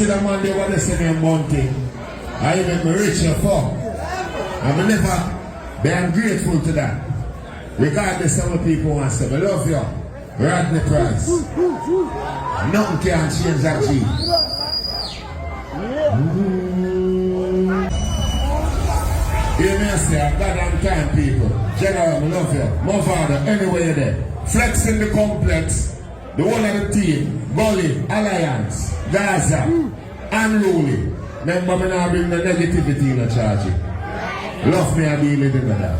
See the man they want to say me a bounty. I make me rich and fuck. I'm never be ungrateful to that. Regardless of what people want to say. I love you. Rodney Price. Nothing can change that G. Hear me say, I've got on time people. General, I love you. My father, anywhere you're there. Flexing the complex. The whole of the team. Gully, Alliance, Gaza, Unruly. Remember me now bring the negativity in the charge. Love me and be living with that.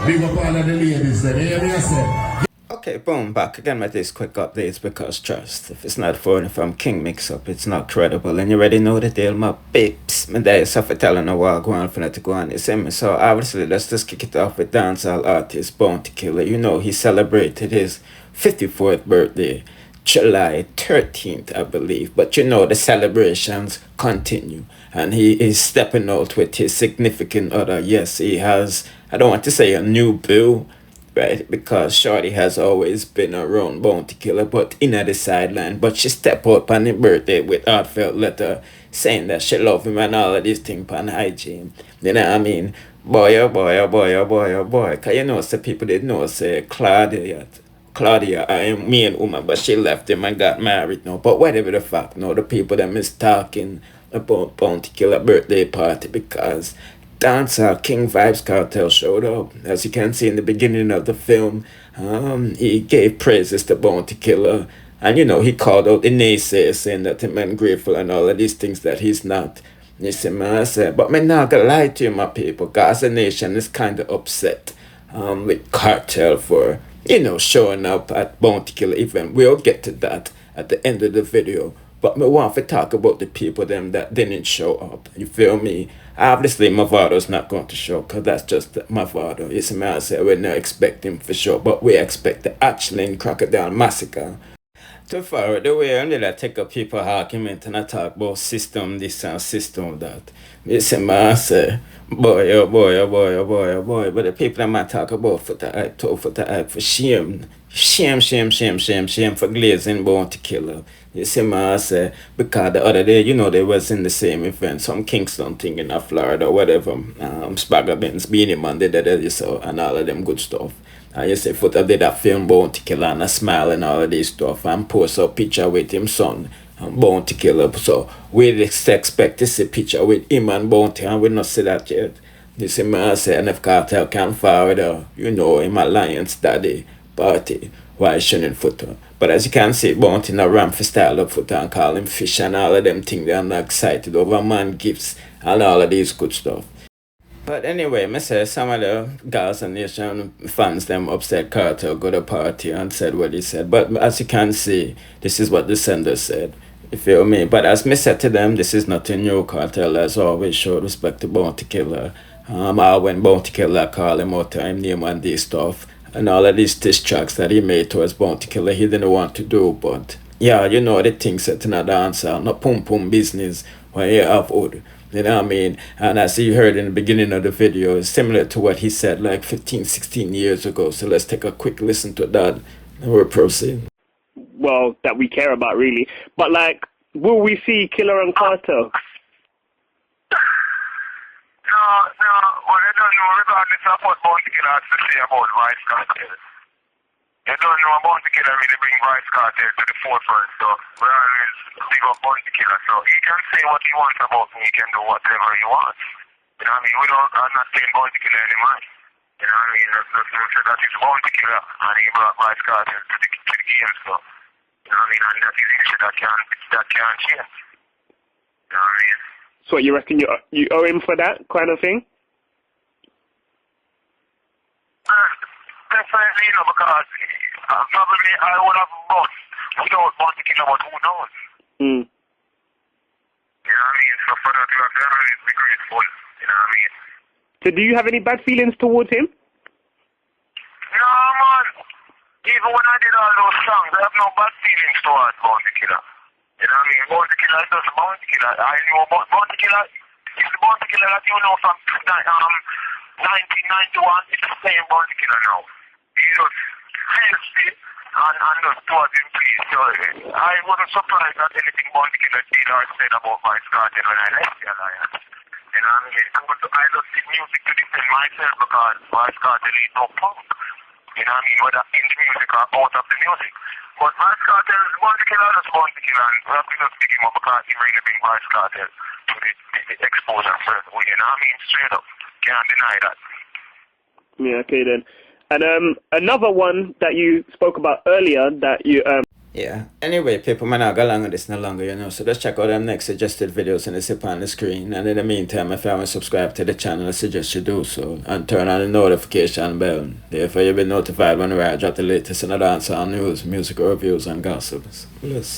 Big up all of the ladies then. Hear me say. Okay, boom, back again with these quick updates because trust, if it's not foreign from Kingmixup, it's not credible. And you already know the deal, my babes. My dad is for telling a while going for that to go on, you see me? So obviously, let's just kick it off with dancehall artist Bounty Killer. You know, he celebrated his 54th birthday, July 13th, I believe. But you know, the celebrations continue. And he is stepping out with his significant other. Yes, he has, I don't want to say a new boo, right? Because Shorty has always been around Bounty Killer, but in the sideline. But she stepped up on his birthday with heartfelt letter saying that she love him and all of these things on hygiene. You know what I mean? Boy, oh boy, oh boy, oh boy, oh boy. Because you know, say people didn't know, say Claudia, I am me and woman, but she left him and got married now. But whatever the fact, no, the people that is talking about Bounty Killer birthday party because Dancehall King Vybz Kartel showed up. As you can see in the beginning of the film, he gave praises to Bounty Killer. And, you know, he called out the naysayers saying that him ungrateful and all of these things that he's not. You see, man, I said, but I'm not going to lie to you, my people. Gaza Nation is kind of upset with Kartel for, you know, showing up at Bounty Killer event. We'll get to that at the end of the video. But I want to talk about the people them that didn't show up. You feel me? Obviously, Mavado's not going to show because that's just Mavado. You see me, I say we're not expecting for sure, but we expect the Ashland Crocodile Massacre to follow the way only that take up people argument and I talk about system this and system that. You see me, I say, boy, oh boy, oh boy, oh boy, oh boy. But the people that might talk about Foota hype, Foota hype for shame. Shame for glazing Bounty Killer. You see me, I say, because the other day, you know, they was in the same event, some Kingston thing in Florida or whatever, Spagga Benz, Beanie Man, they did it, so, and all of them good stuff. And you say, Foota did that film Bounty Killer and a smile and all of this stuff and post a picture with him son, Bounty Killer. So we expect to see picture with him and Bounty and we not see that yet. You see me, I say, and if Kartel can forward, you know, him Alliance Daddy party, why shouldn't Foota? But as you can see, Bounty in a ramp for style up Foota and call him fish and all of them things. They're not excited over man gifts and all of these good stuff. But anyway, I say some of the Gaza Nation fans them upset Kartel go to party and said what he said. But as you can see, this is what the sender said. You feel me? But as me said to them, this is nothing new. Kartel has always showed respect to Bounty Killer. When Bounty Killer call him out time name and this stuff. And all of these diss tracks that he made towards Bounty Killer, he didn't want to do. But yeah, you know the things set in a dancer, not pum business when you have wood. You know what I mean? And as you heard in the beginning of the video, it's similar to what he said like 15, 16 years ago. So let's take a quick listen to that and we'll proceed. Well, that we care about really. But like, will we see Killer and Kartel? No, well, you don't know regardless of what Bounty Killer has to say about Vybz Kartel. You don't know Bounty Killer really bring Vybz Kartel to the forefront, so we always big up Bounty Killer. So he can say what he wants about me, he can do whatever he wants. You know what I mean? I'm not saying Bounty Killer anymore. You know what I mean? That is Bounty Killer, and he brought Vybz Kartel to the game, so you know what I mean? And that is issue that can't change. You know what I mean? So you reckon you owe him for that kind of thing? Definitely, you know, because probably I would have bought without Bounty Killer, but who knows? You know what I mean? So for that, you have to always be grateful. You know what I mean? So do you have any bad feelings towards him? No, man. Even when I did all those songs, I have no bad feelings towards Bounty Killer. You know what I mean? Bounty Killer is just Bounty Killer. I knew about Bounty Killer. It's the Bounty Killer that you know from 1991. It's the same Bounty Killer now. He just seriously and those towards him, please. So I wasn't surprised that anything Bounty Killer did or said about Vybz Kartel when I left the alliance. You know what I mean? I just did music to defend myself because Vybz Kartel ain't no punk. You know what I mean? Whether in the music or out of the music. But Vybz Kartel, Bounty Killer is Bounty Killer, and we have to just pick him up because he really bring Vybz Kartel to the exposure first. You know what I mean? Straight up. Can't deny that. Yeah, okay then. And another one that you spoke about earlier that you Yeah. Anyway, people, man, not go along with this no longer, you know. So just check out them next suggested videos and they up on the screen. And in the meantime, if you haven't subscribed to the channel, I suggest you do so. And turn on the notification bell. Therefore, you'll be notified whenever I drop the latest in the dancehall news, music reviews, and gossips. Bless.